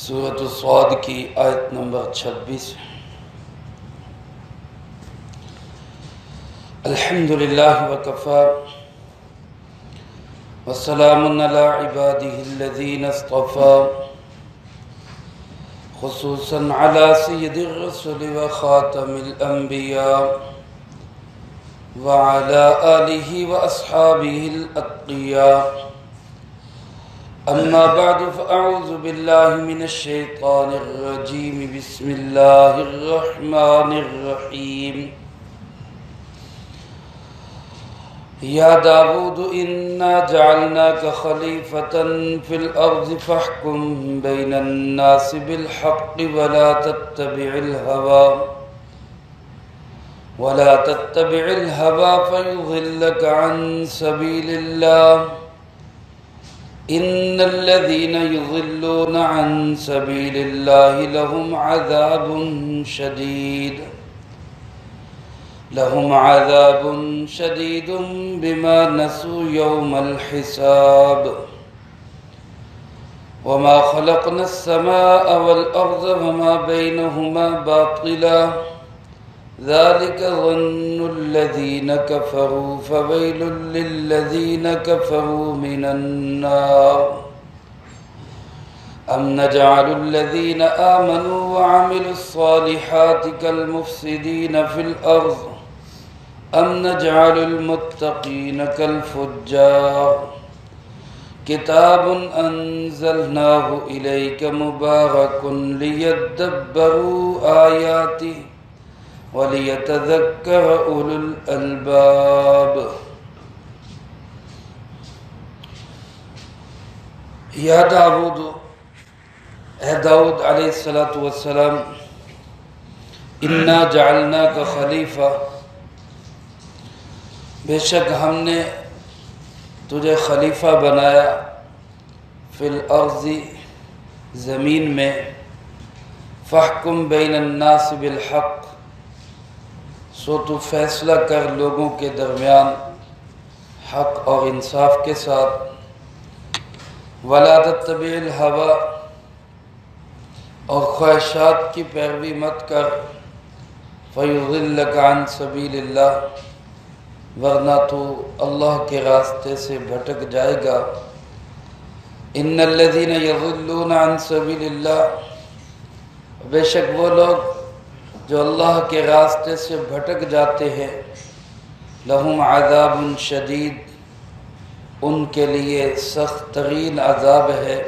سورۃ الصاد کی آیت نمبر 26۔ الحمدللہ وکفی وسلام علی عبادہ الذین اصطفی، خصوصا علی سید الرسل وخاتم الانبیاء وعلی آلہ واصحابہ الاتقیاء۔ اما بعد فاعوذ باللہ من الشیطان الرجیم، بسم اللہ الرحمن الرحیم۔ یا داود انا جعلناک خلیفۃ فی الارض فاحکم بین الناس بالحق ولا تتبع الہوى فیضلک عن سبیل اللہ، ان الذين يضلون عن سبيل الله لهم عذاب شديد بما نسوا يوم الحساب، وما خلقنا السماء والأرض وما بينهما باطلا، ذلك ظن الذين كفروا فويل للذين كفروا من النار۔ أم نجعل الذين آمنوا وعملوا الصالحات كالمفسدين في الأرض أم نجعل المتقين كالفجار؟ كتاب أنزلناه إليك مبارك ليدبروا آياته وَلِيَتَذَكَّرَ أُولُو الْأَلْبَابِ۔ یا داود، اے داود علیہ السلام، اِنَّا جَعَلْنَاكَ خلیفہ، بے شک ہم نے تجھے خلیفہ بنایا، فی الارض زمین میں، فاحکم بین الناس بالحق، سو تو فیصلہ کر لوگوں کے درمیان حق اور انصاف کے ساتھ، وَلَا تَتَّبِعِ الْهَوَىٰ، اور خواہشات کی پیروی مت کر، فَيُضِلَّكَ عَن سَبِيلِ اللَّهِ، ورنہ تو اللہ کے راستے سے بھٹک جائے گا۔ إِنَّ الَّذِينَ يَضِلُّونَ عَن سَبِيلِ اللَّهِ، بے شک وہ لوگ جو اللہ کے راستے سے بھٹک جاتے ہیں، لہم عذاب شدید، ان کے لیے سخت ترین عذاب ہے،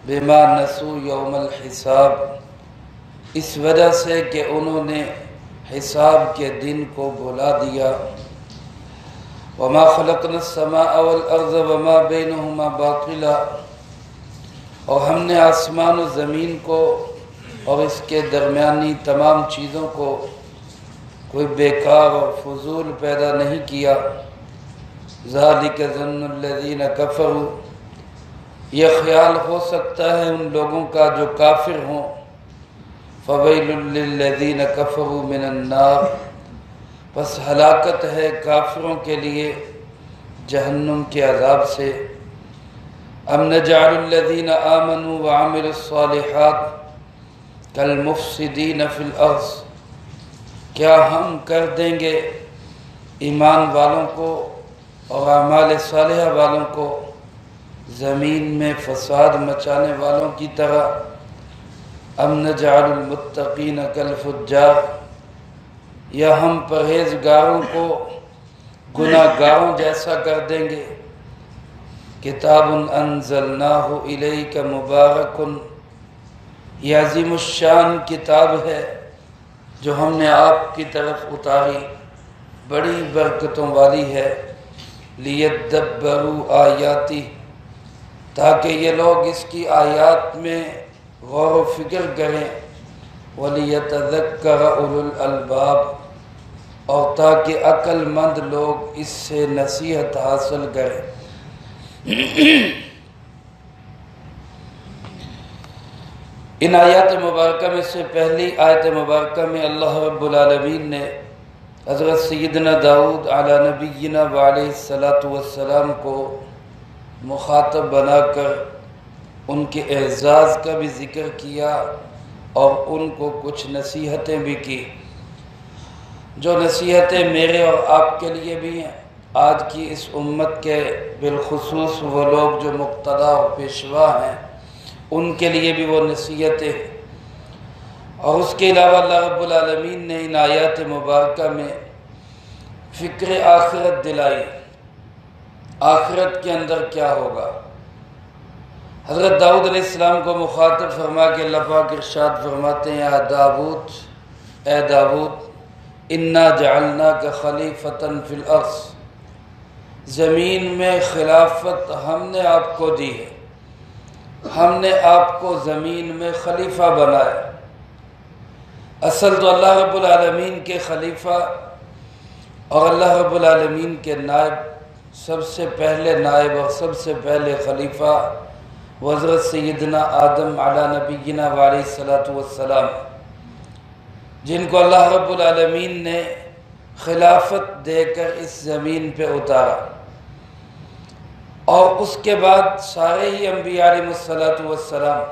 بما نسوا یوم الحساب، اس وجہ سے کہ انہوں نے حساب کے دن کو بھلا دیا۔ وما خلقنا السماء والارض وما بینہما باطلا، اور ہم نے آسمان و زمین کو اور اس کے درمیانی تمام چیزوں کو کوئی بیکار اور فضول پیدا نہیں کیا۔ ذالک ظن الذین کفروا، یہ خیال ہو سکتا ہے ان لوگوں کا جو کافر ہوں، فویل للذین کفروا من النار، پس ہلاکت ہے کافروں کے لیے جہنم کے عذاب سے۔ ام نجعل الذین آمنوا وعملوا الصالحات کالمفسدین فی الارض، کیا ہم کر دیں گے ایمان والوں کو اور اعمال صالحہ والوں کو زمین میں فساد مچانے والوں کی طرح؟ ام نجعل المتقین کالفجار، یا ہم پرہیزگاروں کو گناہ گاروں جیسا کر دیں گے؟ کتاب انزلناہ الیک مبارک، یہ عظیم الشان کتاب ہے جو ہم نے آپ کی طرف اتاری، بڑی برکتوں والی ہے، لیدبروا آیاتہ، تاکہ یہ لوگ اس کی آیات میں غور و فکر کریں، ولیتذکر اولو الالباب، اور تاکہ عقل مند لوگ اس سے نصیحت حاصل کریں۔ ان آیات مبارکہ میں سے پہلی آیت مبارکہ میں اللہ رب العالمین نے حضرت سیدنا داؤد علی نبینا وعلیہ الصلاۃ والسلام کو مخاطب بنا کر ان کے اعزاز کا بھی ذکر کیا اور ان کو کچھ نصیحتیں بھی کی، جو نصیحتیں میرے اور آپ کے لیے بھی ہیں، آج کی اس امت کے بالخصوص وہ لوگ جو مقتدا اور پیشوا ہیں ان کے لیے بھی وہ نصیحتیں ہیں۔ اور اس کے علاوہ اللہ رب العالمین نے ان آیات مبارکہ میں فکر آخرت دلائی، آخرت کے اندر کیا ہوگا۔ حضرت داؤد علیہ السلام کو مخاطب فرما کے اللہ پاک ارشاد فرماتے ہیں، اے داؤد انا جعلناک خلیفۃ فی الارض، زمین میں خلافت ہم نے آپ کو دی ہے، ہم نے آپ کو زمین میں خلیفہ بنایا۔ اصل تو اللہ رب العالمین کے خلیفہ اور اللہ رب العالمین کے نائب، سب سے پہلے نائب اور سب سے پہلے خلیفہ حضرت سیدنا آدم علی نبینا وعلیہ الصلاۃ والسلام، جن کو اللہ رب العالمین نے خلافت دے کر اس زمین پہ اتارا، اور اس کے بعد سارے ہی انبیاء علیہ الصلاۃ والسلام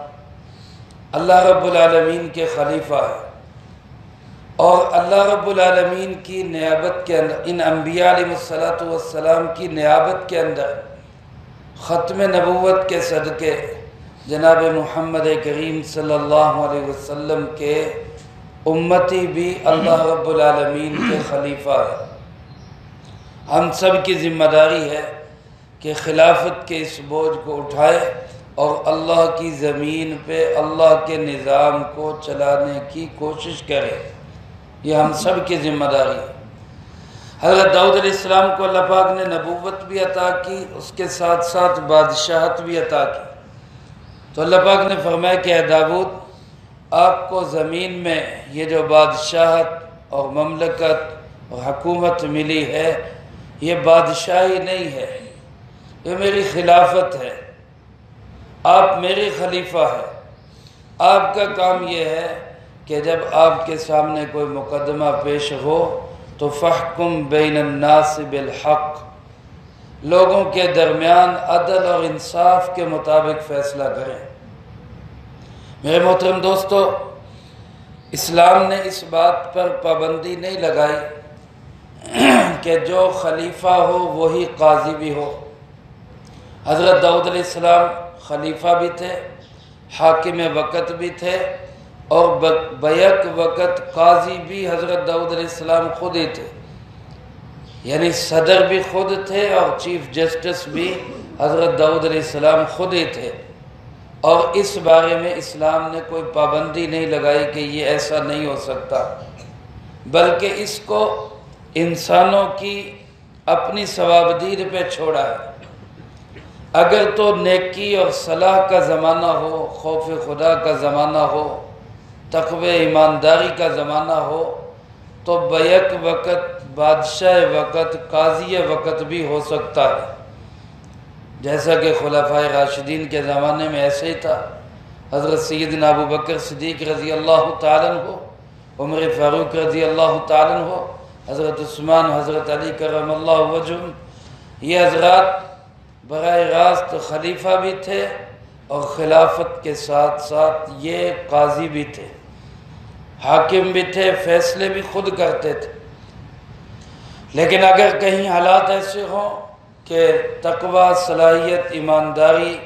اللہ رب العالمین کے خلیفہ ہیں، اور اللہ رب العالمین کی نیابت کے اندر، ان انبیاء علیہ الصلاۃ والسلام کی نیابت کے اندر ختم نبوت کے صدقے جناب محمد کریم صلی اللہ علیہ وسلم کے امتی بھی اللہ رب العالمین کے خلیفہ ہے۔ ہم سب کی ذمہ داری ہے کہ خلافت کے اس بوجھ کو اٹھائے اور اللہ کی زمین پہ اللہ کے نظام کو چلانے کی کوشش کرے، یہ ہم سب کی ذمہ داری ہے۔ حضرت داؤد علیہ السلام کو اللہ پاک نے نبوت بھی عطا کی، اس کے ساتھ ساتھ بادشاہت بھی عطا کی، تو اللہ پاک نے فرمایا کہ اے داؤد آپ کو زمین میں یہ جو بادشاہت اور مملکت اور حکومت ملی ہے، یہ بادشاہی نہیں ہے، یہ میری خلافت ہے، آپ میرے خلیفہ ہیں۔ آپ کا کام یہ ہے کہ جب آپ کے سامنے کوئی مقدمہ پیش ہو تو فاحکم بین الناس بالحق، لوگوں کے درمیان عدل اور انصاف کے مطابق فیصلہ کریں۔ میرے محترم دوستو، اسلام نے اس بات پر پابندی نہیں لگائی کہ جو خلیفہ ہو وہی قاضی بھی ہو۔ حضرت داؤد علیہ السلام خلیفہ بھی تھے، حاکم وقت بھی تھے، اور بیک وقت قاضی بھی حضرت داؤد علیہ السلام خود ہی تھے، یعنی صدر بھی خود تھے اور چیف جسٹس بھی حضرت داؤد علیہ السلام خود ہی تھے۔ اور اس بارے میں اسلام نے کوئی پابندی نہیں لگائی کہ یہ ایسا نہیں ہو سکتا، بلکہ اس کو انسانوں کی اپنی ثوابدید پہ چھوڑا ہے۔ اگر تو نیکی اور صلاح کا زمانہ ہو، خوف خدا کا زمانہ ہو، تقوی ایمانداری کا زمانہ ہو، تو بیک وقت بادشاہ وقت قاضی وقت بھی ہو سکتا ہے، جیسا کہ خلفائے راشدین کے زمانے میں ایسے ہی تھا۔ حضرت سیدنا ابو بکر صدیق رضی اللہ تعالیٰ عنہ، عمر فاروق رضی اللہ تعالیٰ عنہ، حضرت عثمان، حضرت علی کرم اللہ وجہہم، یہ حضرات براہ راست خلیفہ بھی تھے اور خلافت کے ساتھ ساتھ یہ قاضی بھی تھے، حاکم بھی تھے، فیصلے بھی خود کرتے تھے۔ لیکن اگر کہیں حالات ایسے ہوں کہ تقوی، صلاحیت، ایمانداری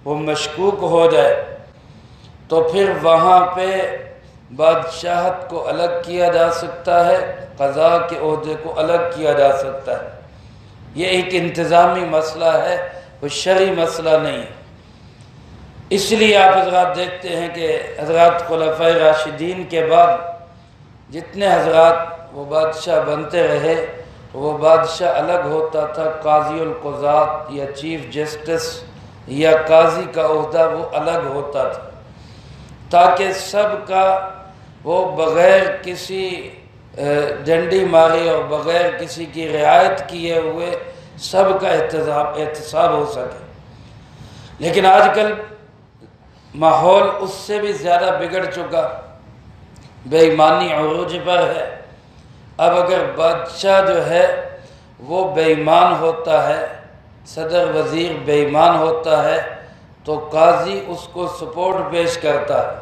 وہ مشکوک ہو جائے تو پھر وہاں پہ بادشاہت کو الگ کیا جا سکتا ہے، قضاء کے عہدے کو الگ کیا جا سکتا ہے۔ یہ ایک انتظامی مسئلہ ہے، وہ شرعی مسئلہ نہیں ہے۔ اس لیے آپ حضرات دیکھتے ہیں کہ حضرات خلفائے راشدین کے بعد جتنے حضرات وہ بادشاہ بنتے رہے، وہ بادشاہ الگ ہوتا تھا، قاضی القضات یا چیف جسٹس یا قاضی کا عہدہ وہ الگ ہوتا تھا، تاکہ سب کا وہ بغیر کسی ڈنڈی مارے اور بغیر کسی کی رعایت کیے ہوئے سب کا احتساب ہو سکے۔ لیکن آج کل ماحول اس سے بھی زیادہ بگڑ چکا، بے ایمانی عروج پر ہے۔ اب اگر بادشاہ جو ہے وہ بے ایمان ہوتا ہے، صدر وزیر بے ایمان ہوتا ہے، تو قاضی اس کو سپورٹ پیش کرتا ہے۔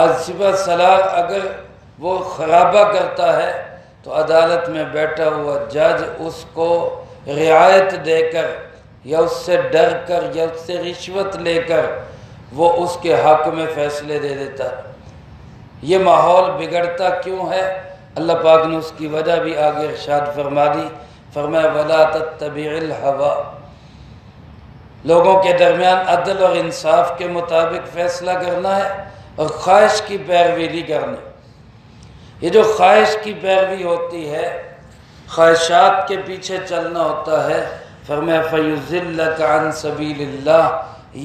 آج سپہ سالار اگر وہ خرابہ کرتا ہے تو عدالت میں بیٹھا ہوا جج اس کو رعایت دے کر یا اس سے ڈر کر یا اس سے رشوت لے کر وہ اس کے حق میں فیصلے دے دیتا ہے۔ یہ ماحول بگڑتا کیوں ہے؟ اللہ پاک نے اس کی وجہ بھی آگے ارشاد فرما دی، فرمایا وَلَا تَتَّبِعِ الْهَوَىٰ، لوگوں کے درمیان عدل اور انصاف کے مطابق فیصلہ کرنا ہے اور خواہش کی پیروی نہیں کرنی۔ یہ جو خواہش کی پیروی ہوتی ہے، خواہشات کے پیچھے چلنا ہوتا ہے، فرمایا فَيُضِلَّكَ عَنْ سَبِيلِ اللَّهِ،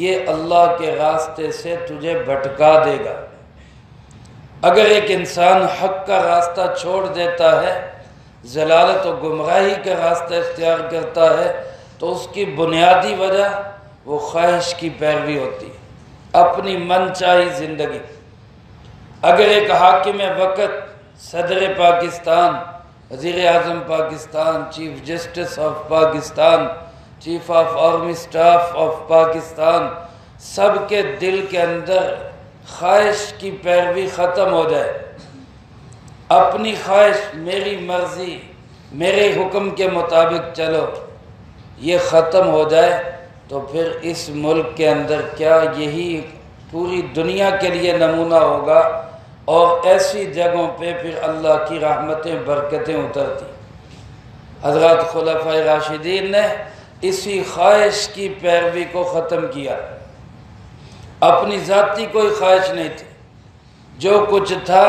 یہ اللہ کے راستے سے تجھے بھٹکا دے گا۔ اگر ایک انسان حق کا راستہ چھوڑ دیتا ہے، ضلالت و گمراہی کا راستہ اختیار کرتا ہے، تو اس کی بنیادی وجہ وہ خواہش کی پیروی ہوتی ہے، اپنی من چاہی زندگی۔ اگر ایک حاکم وقت، صدر پاکستان، وزیر اعظم Pakistan, chief justice of Pakistan, chief of army staff of Pakistan, سب کے دل کے اندر خواہش کی پیروی ختم ہو جائے، اپنی خواہش، میری مرضی، میرے حکم کے مطابق چلو، یہ ختم ہو جائے، تو پھر اس ملک کے اندر کیا یہی پوری دنیا کے لیے نمونہ ہوگا، اور ایسی جگہوں پہ پھر اللہ کی رحمتیں برکتیں اترتی۔ حضرات خلفائے راشدین نے اسی خواہش کی پیروی کو ختم کیا، اپنی ذاتی کوئی خواہش نہیں تھی، جو کچھ تھا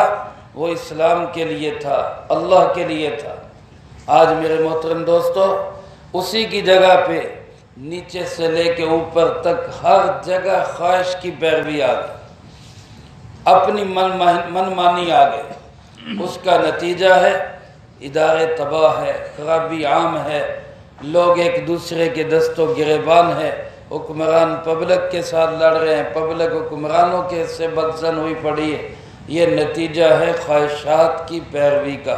وہ اسلام کے لیے تھا، اللہ کے لیے تھا۔ آج میرے محترم دوستو، اسی کی جگہ پہ نیچے سے لے کے اوپر تک ہر جگہ خواہش کی پیروی آ گئی، اپنی من مانی آ گئی۔ اس کا نتیجہ ہے ادارے تباہ ہے، خرابی عام ہے، لوگ ایک دوسرے کے دست و گریبان ہے، حکمران پبلک کے ساتھ لڑ رہے ہیں، پبلک حکمرانوں کے سے بدزن ہوئی پڑی ہے۔ یہ نتیجہ ہے خواہشات کی پیروی کا۔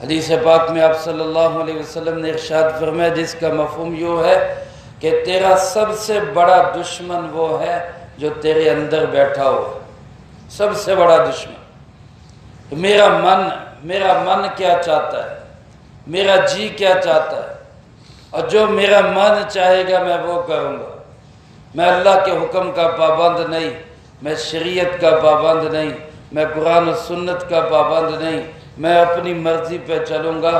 حدیث پاک میں آپ صلی اللہ علیہ وسلم نے ارشاد فرمایا، جس کا مفہوم یوں ہے کہ تیرا سب سے بڑا دشمن وہ ہے جو تیرے اندر بیٹھا ہوا ہے، سب سے بڑا دشمن۔ میرا من کیا چاہتا ہے، میرا جی کیا چاہتا ہے، اور جو میرا من چاہے گا میں وہ کروں گا۔ میں اللہ کے حکم کا پابند نہیں، میں شریعت کا پابند نہیں، میں قرآن و سنت کا پابند نہیں، میں اپنی مرضی پہ چلوں گا۔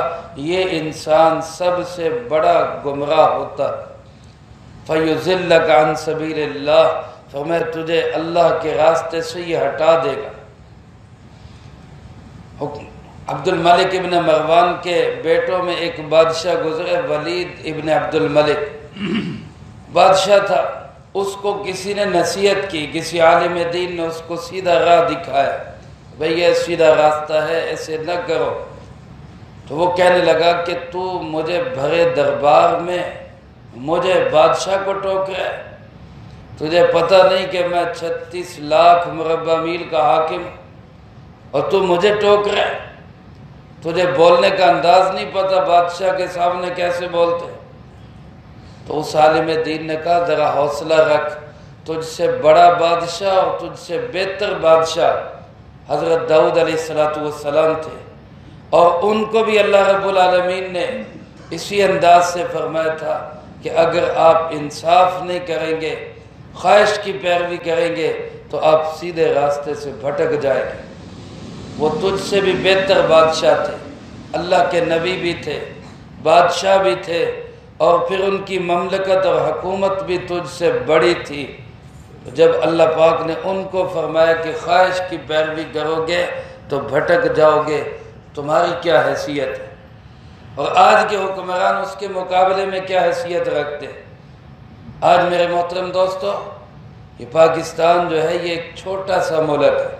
یہ انسان سب سے بڑا گمراہ ہوتا ہے۔ فَيُضِلَّكَ عَنْ سَبِيلِ اللَّهِ، فرمایا تجھے اللہ کے راستے سے یہ ہٹا دے گا۔ عبد الملک ابن مروان کے بیٹوں میں ایک بادشاہ گزرے، ولید ابن عبد الملک بادشاہ تھا۔ اس کو کسی نے نصیحت کی، کسی عالم دین نے اس کو سیدھا راہ دکھایا، بھئی یہ سیدھا راستہ ہے، ایسے نہ کرو۔ تو وہ کہنے لگا کہ تو مجھے بھرے دربار میں مجھے بادشاہ کو ٹوک رہا ہے، تجھے پتہ نہیں کہ میں 36 لاکھ مربع میل کا حاکم، اور تو مجھے ٹوک رہا ہے؟ تجھے بولنے کا انداز نہیں پتہ، بادشاہ کے سامنے کیسے بولتے؟ تو اس عالم دین نے کہا ذرا حوصلہ رکھ، تجھ سے بڑا بادشاہ اور تجھ سے بہتر بادشاہ حضرت داؤد علیہ السلام تھے، اور ان کو بھی اللہ رب العالمین نے اسی انداز سے فرمایا تھا کہ اگر آپ انصاف نہیں کریں گے، خواہش کی پیروی کریں گے، تو آپ سیدھے راستے سے بھٹک جائیں گے۔ وہ تجھ سے بھی بہتر بادشاہ تھے، اللہ کے نبی بھی تھے، بادشاہ بھی تھے، اور پھر ان کی مملکت اور حکومت بھی تجھ سے بڑی تھی۔ جب اللہ پاک نے ان کو فرمایا کہ خواہش کی پیروی کرو گے تو بھٹک جاؤ گے، تمہاری کیا حیثیت ہے؟ اور آج کے حکمران اس کے مقابلے میں کیا حیثیت رکھتے ہیں؟ آج میرے محترم دوستو، یہ پاکستان جو ہے یہ ایک چھوٹا سا ملک ہے،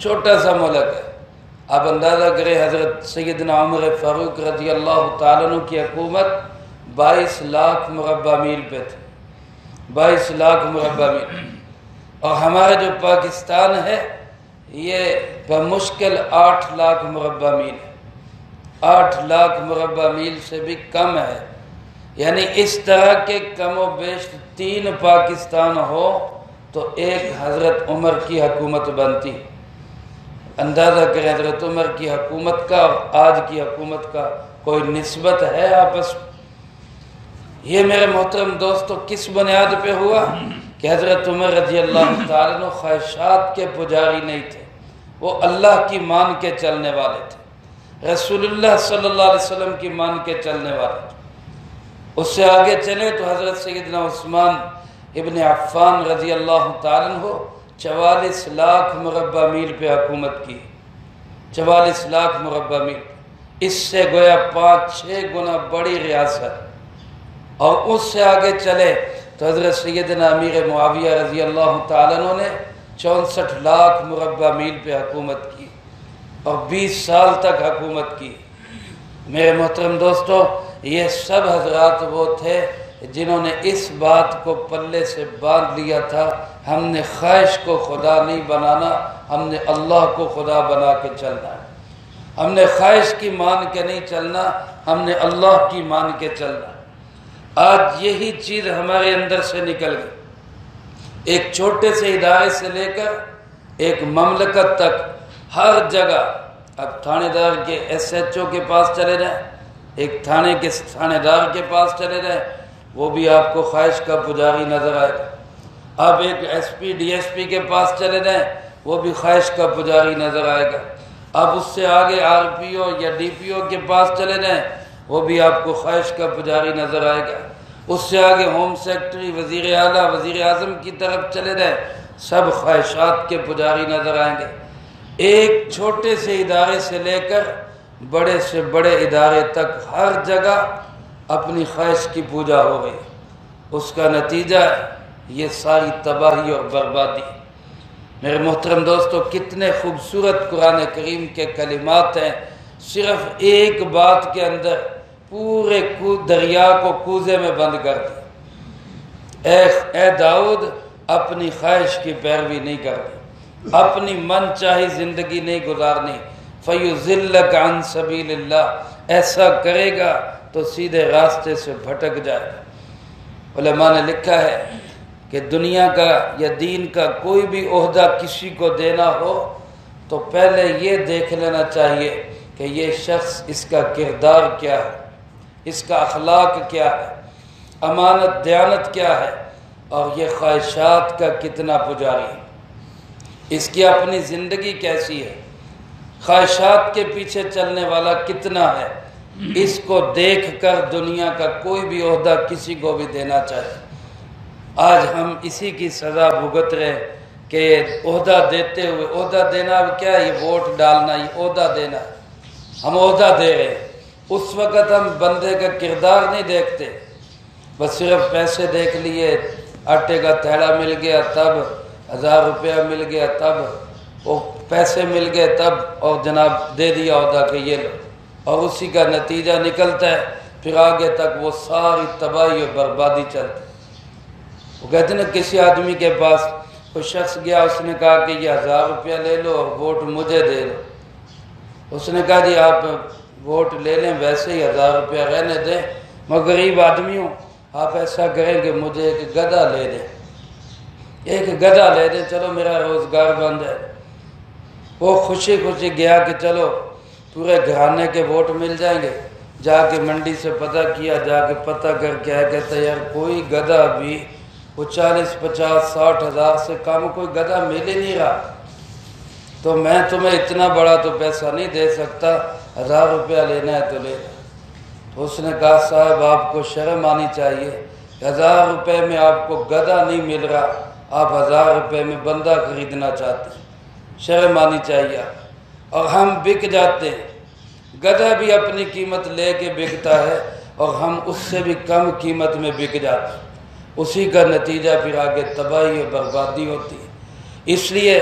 چھوٹا سا ملک ہے۔ آپ اندازہ کریں حضرت سیدنا عمر فاروق رضی اللہ تعالیٰ عنہ کی حکومت 22 لاکھ مربع میل پہ تھی، 22 لاکھ مربع میل، اور ہمارا جو پاکستان ہے یہ بمشکل 8 لاکھ مربع میل ہے، 8 لاکھ مربع میل سے بھی کم ہے۔ یعنی اس طرح کے کم و بیش 3 پاکستان ہو تو ایک حضرت عمر کی حکومت بنتی۔ اندازہ کریں حضرت عمر کی حکومت کا اور آج کی حکومت کا کوئی نسبت ہے آپس میں؟ یہ میرے محترم دوستو کس بنیاد پہ ہوا کہ حضرت عمر رضی اللہ تعالیٰ عنہ خواہشات کے پجاری نہیں تھے، وہ اللہ کی مان کے چلنے والے تھے، رسول اللہ صلی اللہ علیہ وسلم کی مان کے چلنے والے تھے۔ اس سے آگے چلے تو حضرت سیدنا عثمان ابن عفان رضی اللہ تعالیٰ عنہ 44 لاکھ مربع میل پہ حکومت کی، 44 لاکھ مربع میل، اس سے گویا 5-6 گنا بڑی ریاست۔ اور اس سے آگے چلے تو حضرت سیدنا امیر معاویہ رضی اللہ تعالیٰ عنہ نے 64 لاکھ مربع میل پہ حکومت کی اور 20 سال تک حکومت کی۔ میرے محترم دوستو، یہ سب حضرات وہ تھے جنہوں نے اس بات کو پلے سے باندھ لیا تھا، ہم نے خواہش کو خدا نہیں بنانا، ہم نے اللہ کو خدا بنا کے چلنا ہے۔ ہم نے خواہش کی مان کے نہیں چلنا، ہم نے اللہ کی مان کے چلنا ہے۔ آج یہی چیز ہمارے اندر سے نکل گئی۔ ایک چھوٹے سے ادارے سے لے کر ایک مملکت تک ہر جگہ، اب تھانے دار کے SHO کے پاس چلے جائیں، ایک تھانے کے تھانے دار کے پاس چلے جائیں، وہ بھی آپ کو خواہش کا پجاری نظر آئے گا۔ آپ ایک SP DSP کے پاس چلے جائیں، وہ بھی خواہش کا پجاری نظر آئے گا۔ آپ اس سے آگے RPO یا DPO کے پاس چلے جائیں، وہ بھی آپ کو خواہش کا پجاری نظر آئے گا۔ اس سے آگے ہوم سیکرٹری، وزیر اعلیٰ، وزیر اعظم کی طرف چلے جائیں، سب خواہشات کے پجاری نظر آئیں گے۔ ایک چھوٹے سے ادارے سے لے کر بڑے سے بڑے ادارے تک ہر جگہ اپنی خواہش کی پوجا ہو گئی۔ اس کا نتیجہ یہ ساری تباہی اور بربادی۔ میرے محترم دوستو، کتنے خوبصورت قرآن کریم کے کلمات ہیں، صرف ایک بات کے اندر پورے دریا کو کوزے میں بند کر دی۔ اے داؤد، اپنی خواہش کی پیروی نہیں کرنی، اپنی من چاہی زندگی نہیں گزارنی۔ فَيُضِلَّكَ عَنْ سَبِيلِ اللَّهِ، ایسا کرے گا تو سیدھے راستے سے بھٹک جائے گا۔ علماء نے لکھا ہے کہ دنیا کا یا دین کا کوئی بھی عہدہ کسی کو دینا ہو تو پہلے یہ دیکھ لینا چاہیے کہ یہ شخص، اس کا کردار کیا ہے، اس کا اخلاق کیا ہے، امانت دیانت کیا ہے، اور یہ خواہشات کا کتنا پجاری ہے، اس کی اپنی زندگی کیسی ہے، خواہشات کے پیچھے چلنے والا کتنا ہے۔ اس کو دیکھ کر دنیا کا کوئی بھی عہدہ کسی کو بھی دینا چاہے۔ آج ہم اسی کی سزا بھگت رہے کہ عہدہ دیتے ہوئے، عہدہ دینا کیا ہے، یہ ووٹ ڈالنا، یہ عہدہ دینا، ہم عہدہ دے رہے ہیں۔ اس وقت ہم بندے کا کردار نہیں دیکھتے، بس صرف پیسے دیکھ لیے، آٹے کا تھیلا مل گیا تب، 1000 روپیہ مل گیا تب، وہ پیسے مل گئے تب، اور جناب دے دیا عہدہ کہ یہ لو، اور اسی کا نتیجہ نکلتا ہے پھر آگے تک وہ ساری تباہی اور بربادی چلتی۔ وہ کہتے ہیں نا، کسی آدمی کے پاس کوئی شخص گیا، اس نے کہا کہ یہ 1000 روپیہ لے لو اور ووٹ مجھے دے دو۔ اس نے کہا جی آپ ووٹ لے لیں، ویسے ہی 1000 روپیہ رہنے دیں، میں غریب آدمی ہوں، آپ ایسا کریں کہ مجھے ایک گدھا لے دیں، ایک گدھا لے دیں، چلو میرا روزگار بند ہے۔ وہ خوشی خوشی گیا کہ چلو پورے گھرانے کے ووٹ مل جائیں گے۔ جا کے منڈی سے پتہ کیا، جا کے پتہ کر کے آیا، کہتا یار کوئی گدھا بھی وہ 40 50 60 ہزار سے کم کوئی گدھا مل ہی نہیں رہا، تو میں تمہیں اتنا بڑا تو پیسہ نہیں دے سکتا، 1000 روپیہ لینا ہے تو لے۔ تو اس نے کہا صاحب آپ کو شرم آنی چاہیے، 1000 روپے میں آپ کو گدھا نہیں مل رہا، آپ 1000 روپے میں بندہ خریدنا چاہتے ہیں، شرم آنی چاہیے۔ اور ہم بک جاتے ہیں، گدھا بھی اپنی قیمت لے کے بکتا ہے اور ہم اس سے بھی کم قیمت میں بک جاتے ہیں، اسی کا نتیجہ پھر آگے تباہی اور بربادی ہوتی ہے۔ اس لیے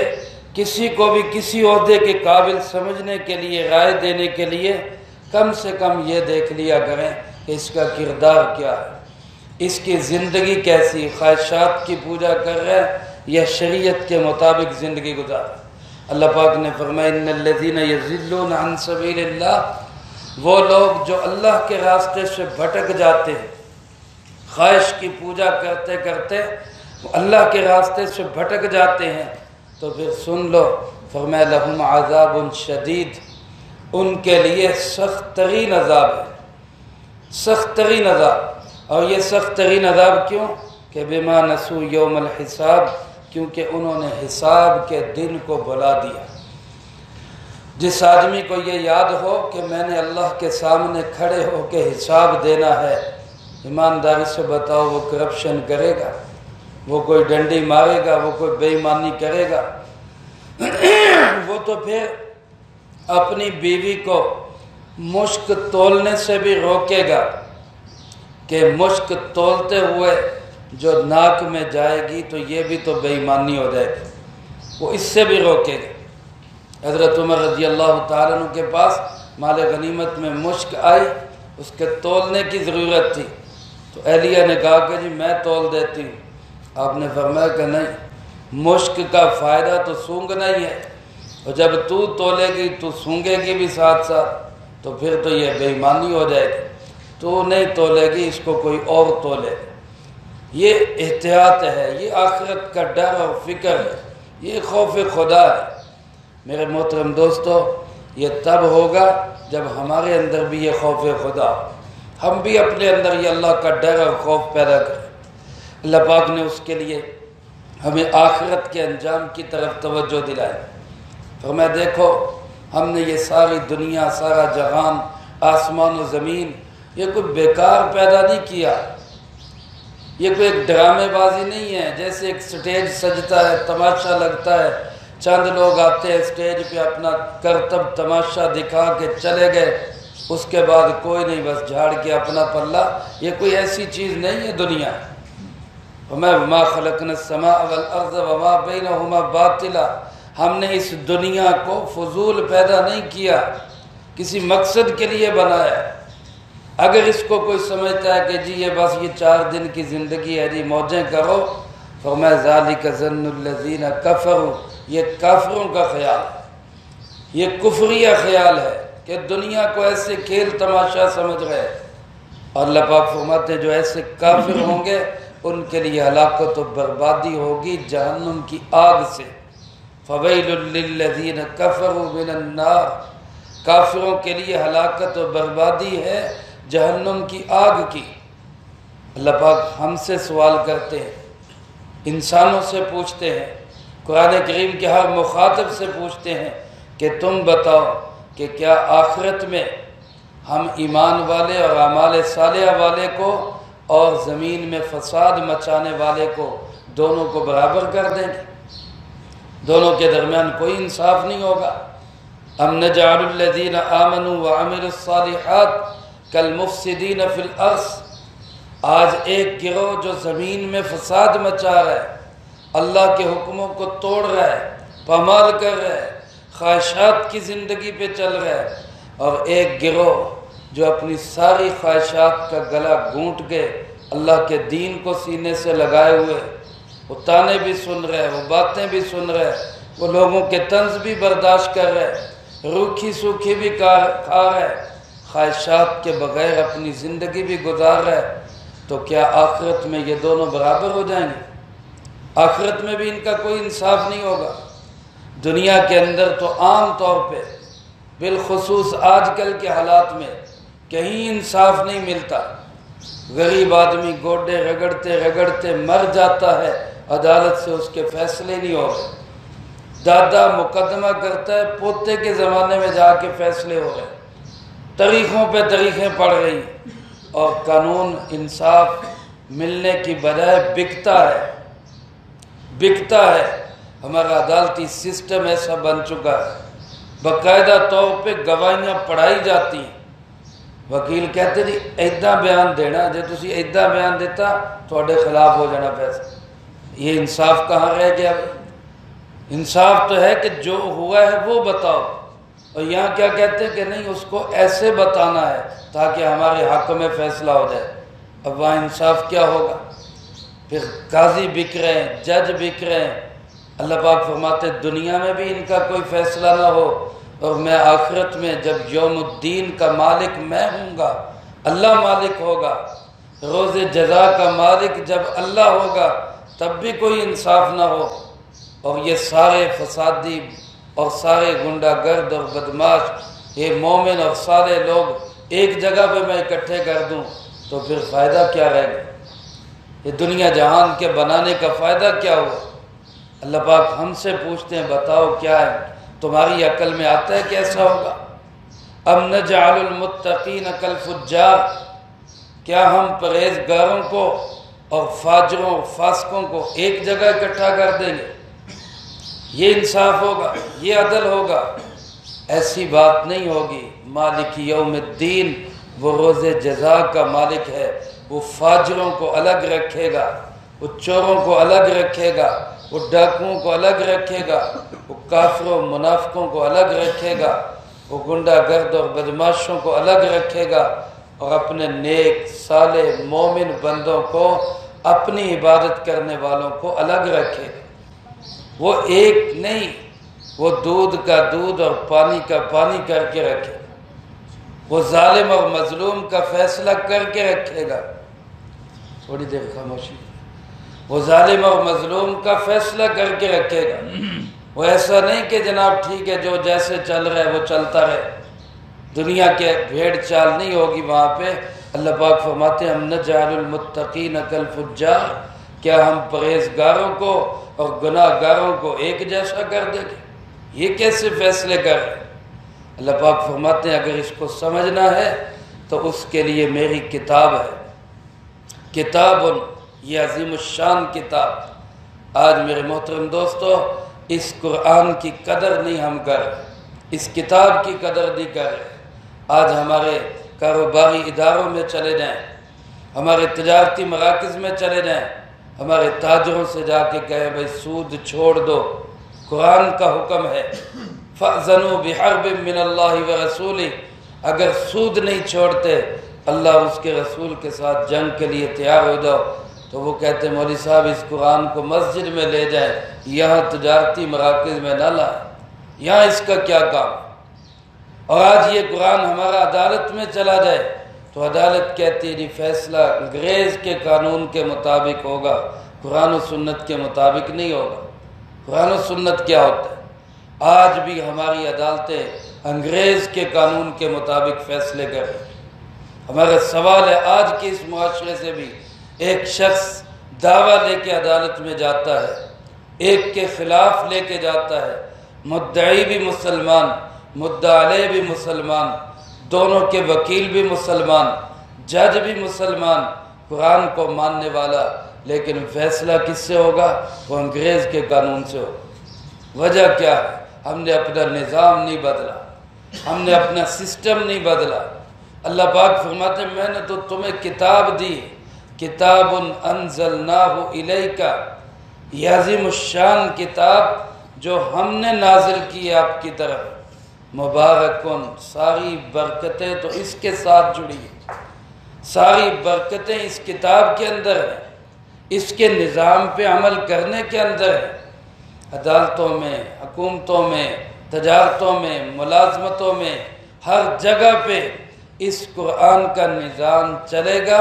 کسی کو بھی کسی عہدے کے قابل سمجھنے کے لیے، رائے دینے کے لیے کم سے کم یہ دیکھ لیا کریں کہ اس کا کردار کیا ہے، اس کی زندگی کیسی، خواہشات کی پوجا کر رہے ہیں یا شریعت کے مطابق زندگی گزار۔ اللہ پاک نے فرمایا ان الذین یضلون عن سبیل اللہ، وہ لوگ جو اللہ کے راستے سے بھٹک جاتے ہیں، خواہش کی پوجا کرتے کرتے اللہ کے راستے سے بھٹک جاتے ہیں تو پھر سن لو، فرمایا لہم عذاب شدید، ان کے لیے سخت ترین عذاب ہے، سخت ترین عذاب۔ اور یہ سخت ترین عذاب کیوں؟ کہ بما نسوا یوم الحساب، کیونکہ انہوں نے حساب کے دن کو بھلا دیا۔ جس آدمی کو یہ یاد ہو کہ میں نے اللہ کے سامنے کھڑے ہو کے حساب دینا ہے، ایمانداری سے بتاؤ وہ کرپشن کرے گا، وہ کوئی ڈنڈی مارے گا، وہ کوئی بے ایمانی کرے گا؟ وہ تو پھر اپنی بیوی کو مشک تولنے سے بھی روکے گا کہ مشک تولتے ہوئے جو ناک میں جائے گی تو یہ بھی تو بے ایمانی ہو جائے گی، وہ اس سے بھی روکے گا۔ حضرت عمر رضی اللہ تعالیٰ عنہ کے پاس مال غنیمت میں مشک آئی، اس کے تولنے کی ضرورت تھی تو اہلیہ نے کہا کہ جی میں تول دیتی ہوں۔ آپ نے فرمایا کہ نہیں، مشک کا فائدہ تو سونگنا ہی ہے، اور جب تو تولے گی تو سونگے گی بھی ساتھ ساتھ، تو پھر تو یہ بے ایمانی ہو جائے گی۔ تو نہیں تولے گی، اس کو کوئی اور تولے۔ یہ احتیاط ہے، یہ آخرت کا ڈر اور فکر ہے، یہ خوف خدا ہے۔ میرے محترم دوستو، یہ تب ہوگا جب ہمارے اندر بھی یہ خوف خدا ہو، ہم بھی اپنے اندر یہ اللہ کا ڈر اور خوف پیدا کریں۔ اللہ پاک نے اس کے لیے ہمیں آخرت کے انجام کی طرف توجہ دلائی۔ فرمایا دیکھو ہم نے یہ ساری دنیا، سارا جہان، آسمان و زمین، یہ کوئی بیکار پیدا نہیں کیا، یہ کوئی ایک ڈرامے بازی نہیں ہے جیسے ایک سٹیج سجتا ہے، تماشا لگتا ہے، چند لوگ آتے ہیں سٹیج پہ اپنا کرتب تماشا دکھا کے چلے گئے، اس کے بعد کوئی نہیں، بس جھاڑ کے اپنا پلہ۔ یہ کوئی ایسی چیز نہیں ہے دنیا۔ وَمَا خَلَقْنَا السَّمَاءَ وَالْأَرْضَ وَمَا بَيْنَهُمَا بَاطِلًا، ہم نے اس دنیا کو فضول پیدا نہیں کیا، کسی مقصد کے لیے بنایا۔ اگر اس کو کوئی سمجھتا ہے کہ جی یہ بس یہ 4 دن کی زندگی ہے، جی موجیں کرو، فرمایا ذَلِكَ ظَنُّ الَّذِينَ كَفَرُوا، یہ کافروں کا خیال ہے، یہ کفریہ خیال ہے کہ دنیا کو ایسے کھیل تماشا سمجھ رہے۔ اور اللہ پاک فرماتے ہیں جو ایسے کافر ہوں گے ان کے لیے ہلاکت و بربادی ہوگی جہنم کی آگ سے۔ فَوَيْلٌ لِّلَّذِينَ كَفَرُوا مِنَ النَّارِ، کافروں کے لیے ہلاکت و بربادی ہے جہنم کی آگ کی۔ اللہ پاک ہم سے سوال کرتے ہیں، انسانوں سے پوچھتے ہیں، قرآن کریم کے ہر مخاطب سے پوچھتے ہیں کہ تم بتاؤ کہ کیا آخرت میں ہم ایمان والے اور اعمال صالحہ والے کو اور زمین میں فساد مچانے والے کو دونوں کو برابر کر دیں گے؟ دونوں کے درمیان کوئی انصاف نہیں ہوگا۔ ام نجعل الذین آمنوا وعملوا الصالحات کالمفسدین فی الارض، آج ایک گروہ جو زمین میں فساد مچا رہا ہے، اللہ کے حکموں کو توڑ رہا ہے، پامال کر رہا ہے، خواہشات کی زندگی پہ چل رہا ہے، اور ایک گروہ جو اپنی ساری خواہشات کا گلا گھونٹ کے اللہ کے دین کو سینے سے لگائے ہوئے، وہ تانے بھی سن رہے، وہ باتیں بھی سن رہے، وہ لوگوں کے طنز بھی برداشت کر رہے، روکھی سوکھی بھی کھا رہے، خواہشات کے بغیر اپنی زندگی بھی گزار رہے، تو کیا آخرت میں یہ دونوں برابر ہو جائیں گے؟ آخرت میں بھی ان کا کوئی انصاف نہیں ہوگا۔ دنیا کے اندر تو عام طور پہ بالخصوص آج کل کے حالات میں کہیں انصاف نہیں ملتا۔ غریب آدمی گوڈے رگڑتے رگڑتے مر جاتا ہے، عدالت سے اس کے فیصلے نہیں ہو رہے۔ دادا مقدمہ کرتا ہے، پوتے کے زمانے میں جا کے فیصلے ہو رہے، تاریخوں پہ تاریخیں پڑ رہی، اور قانون انصاف ملنے کی بجائے بکتا ہے، بکتا ہے۔ ہمارا عدالتی سسٹم ایسا بن چکا ہے، باقاعدہ طور پہ گواہیاں پڑھائی جاتی ہیں۔ وکیل کہتے جی ایدہ بیان دینا، جے تسی ایدہ بیان دیتا تھوڑے خلاف ہو جانا فیصلہ۔ یہ انصاف کہاں رہ گیا؟ انصاف تو ہے کہ جو ہوا ہے وہ بتاؤ، اور یہاں کیا کہتے ہیں کہ نہیں اس کو ایسے بتانا ہے تاکہ ہمارے حق میں فیصلہ ہو جائے۔ اب وہاں انصاف کیا ہوگا؟ پھر قاضی بک رہے ہیں، جج بک رہے ہیں۔ اللہ پاک فرماتے دنیا میں بھی ان کا کوئی فیصلہ نہ ہو، اور میں آخرت میں جب یوم الدین کا مالک میں ہوں گا، اللہ مالک ہوگا، روز جزا کا مالک جب اللہ ہوگا تب بھی کوئی انصاف نہ ہو، اور یہ سارے فسادی اور سارے غنڈہ گرد اور بدماش یہ مومن اور سارے لوگ ایک جگہ پہ میں اکٹھے کر دوں تو پھر فائدہ کیا رہے گا؟ یہ دنیا جہان کے بنانے کا فائدہ کیا ہوا؟ اللہ پاک ہم سے پوچھتے ہیں بتاؤ کیا ہے؟ تمہاری عقل میں آتا ہے کہ ایسا ہوگا؟ ام نجعل المتقین کالفجار، کیا ہم پرہیزگاروں کو اور فاجروں اور فاسقوں کو ایک جگہ اکٹھا کر دیں گے؟ یہ انصاف ہوگا؟ یہ عدل ہوگا؟ ایسی بات نہیں ہوگی۔ مالک یوم الدین، وہ روز جزا کا مالک ہے، وہ فاجروں کو الگ رکھے گا، وہ چوروں کو الگ رکھے گا، وہ ڈاکوؤں کو الگ رکھے گا، وہ کافروں منافقوں کو الگ رکھے گا، وہ گنڈہ گرد اور بدماشوں کو الگ رکھے گا، اور اپنے نیک صالح مومن بندوں کو، اپنی عبادت کرنے والوں کو الگ رکھے گا۔ وہ ایک نہیں، وہ دودھ کا دودھ اور پانی کا پانی کر کے رکھے گا، وہ ظالم اور مظلوم کا فیصلہ کر کے رکھے گا۔ تھوڑی دیر خاموشی۔ وہ ظالم اور مظلوم کا فیصلہ کر کے رکھے گا۔ وہ ایسا نہیں کہ جناب ٹھیک ہے جو جیسے چل رہا ہے وہ چلتا رہے، دنیا کے بھیڑ چال نہیں ہوگی وہاں پہ۔ اللہ پاک فرماتے ہیں ہم نجعل المتقین کالفجار، کیا ہم پرہیزگاروں کو اور گناہ گاروں کو ایک جیسا کر دیں گے؟ یہ کیسے فیصلے کر رہے ہیں؟ اللہ پاک فرماتے ہیں اگر اس کو سمجھنا ہے تو اس کے لیے میری کتاب ہے، کتاب، یہ عظیم الشان کتاب۔ آج میرے محترم دوستو، اس قرآن کی قدر نہیں ہم کر رہے، اس کتاب کی قدر نہیں کر رہے۔ آج ہمارے کاروباری اداروں میں چلے جائیں، ہمارے تجارتی مراکز میں چلے جائیں، ہمارے تاجروں سے جا کے کہیں بھائی سود چھوڑ دو، قرآن کا حکم ہے فَأْذَنُوا بِحَرْبٍ مِّنَ اللَّهِ وَرَسُولِهِ، اگر سود نہیں چھوڑتے اللہ اس کے رسول کے ساتھ جنگ کے لیے تیار ہو جاؤ، تو وہ کہتے ہیں مولوی صاحب اس قرآن کو مسجد میں لے جائیں، یہاں تجارتی مراکز میں نہ لائیں، یہاں اس کا کیا کام؟ اور آج یہ قرآن ہمارا عدالت میں چلا جائے تو عدالت کہتی ہے جی فیصلہ انگریز کے قانون کے مطابق ہوگا، قرآن و سنت کے مطابق نہیں ہوگا۔ قرآن و سنت کیا ہوتا ہے؟ آج بھی ہماری عدالتیں انگریز کے قانون کے مطابق فیصلے کر رہی ہیں۔ ہمارا سوال ہے آج کے اس معاشرے سے بھی ایک شخص دعویٰ لے کے عدالت میں جاتا ہے، ایک کے خلاف لے کے جاتا ہے، مدعی بھی مسلمان، مدعا علیہ بھی مسلمان، دونوں کے وکیل بھی مسلمان، جج بھی مسلمان، قرآن کو ماننے والا، لیکن فیصلہ کس سے ہوگا؟ وہ انگریز کے قانون سے ہوگا۔ وجہ کیا ہے؟ ہم نے اپنا نظام نہیں بدلا، ہم نے اپنا سسٹم نہیں بدلا۔ اللہ پاک فرماتے ہیں میں نے تو تمہیں کتاب دی، کتاب انزلناہ الیک، یہ عظیم الشان کتاب جو ہم نے نازل کی ہے آپ کی طرف، مبارکن، ساری برکتیں تو اس کے ساتھ جڑی ہیں، ساری برکتیں اس کتاب کے اندر ہیں، اس کے نظام پہ عمل کرنے کے اندر ہے۔ عدالتوں میں، حکومتوں میں، تجارتوں میں، ملازمتوں میں، ہر جگہ پہ اس قرآن کا نظام چلے گا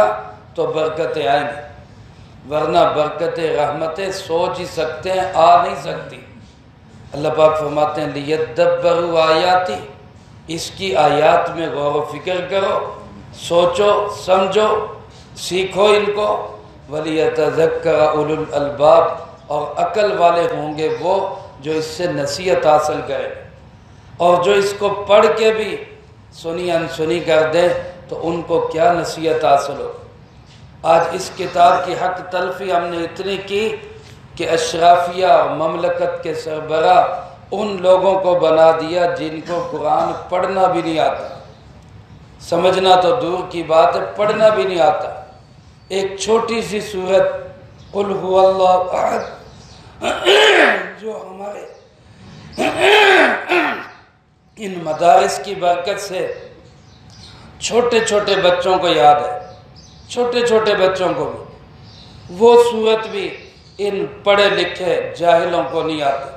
تو برکتیں آئیں گی، ورنہ برکتیں رحمتیں سوچ ہی سکتے ہیں آ نہیں سکتی۔ اللہ پاک فرماتے ہیں لیدبروا آیاتی، اس کی آیات میں غور و فکر کرو، سوچو سمجھو، سیکھو ان کو، وَلِيَتَذَكَّرَ أُولُو الْأَلْبَابِ، اور عقل والے ہوں گے وہ جو اس سے نصیحت حاصل کریں، اور جو اس کو پڑھ کے بھی سنی انسنی کر دیں تو ان کو کیا نصیحت حاصل ہو۔ آج اس کتاب کی حق تلفی ہم نے اتنی کی کہ اشرافیہ مملکت کے سربراہ ان لوگوں کو بنا دیا جن کو قرآن پڑھنا بھی نہیں آتا، سمجھنا تو دور کی بات ہے، پڑھنا بھی نہیں آتا۔ ایک چھوٹی سی سورت قل هو اللہ احد جو ہمارے ان مدارس کی برکت سے چھوٹے چھوٹے بچوں کو یاد ہے، چھوٹے چھوٹے بچوں کو بھی، وہ سورت بھی ان پڑھے لکھے جاہلوں کو نہیں آتی،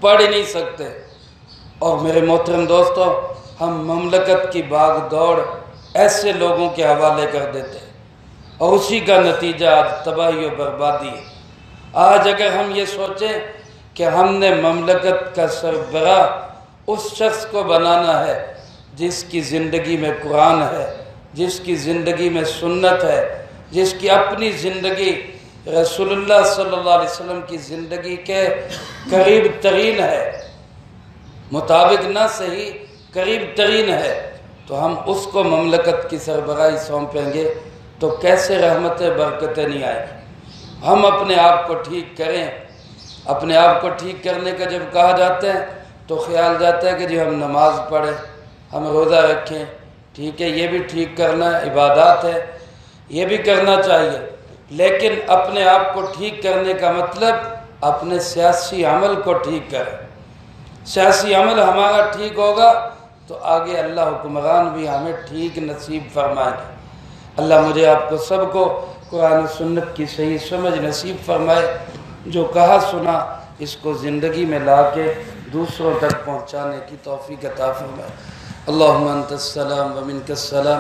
پڑھ نہیں سکتے۔ اور میرے محترم دوستو، ہم مملکت کی باغ دوڑ ایسے لوگوں کے حوالے کر دیتے ہیں اور اسی کا نتیجہ آج تباہی و بربادی ہے۔ آج اگر ہم یہ سوچیں کہ ہم نے مملکت کا سربراہ اس شخص کو بنانا ہے جس کی زندگی میں قرآن ہے، جس کی زندگی میں سنت ہے، جس کی اپنی زندگی رسول اللہ صلی اللہ علیہ وسلم کی زندگی کے قریب ترین ہے، مطابق نہ صحیح قریب ترین ہے، تو ہم اس کو مملکت کی سربراہی سونپیں گے تو کیسے رحمتیں برکتیں نہیں آئیں گی۔ ہم اپنے آپ کو ٹھیک کریں۔ اپنے آپ کو ٹھیک کرنے کا جب کہا جاتا ہے تو خیال جاتا ہے کہ جی ہم نماز پڑھیں، ہم روزہ رکھیں، ٹھیک ہے، یہ بھی ٹھیک کرنا ہے، عبادات ہے، یہ بھی کرنا چاہیے، لیکن اپنے آپ کو ٹھیک کرنے کا مطلب اپنے سیاسی عمل کو ٹھیک کریں۔ سیاسی عمل ہمارا ٹھیک ہوگا تو آگے اللہ حکمران بھی ہمیں ٹھیک نصیب فرمائے گا۔ اللہ مجھے آپ کو سب کو قرآن و سنت کی صحیح سمجھ نصیب فرمائے، جو کہا سنا اس کو زندگی میں لا کے دوسروں تک پہنچانے کی توفیق عطا فرمائے۔ اللہم انت السلام و منک السلام۔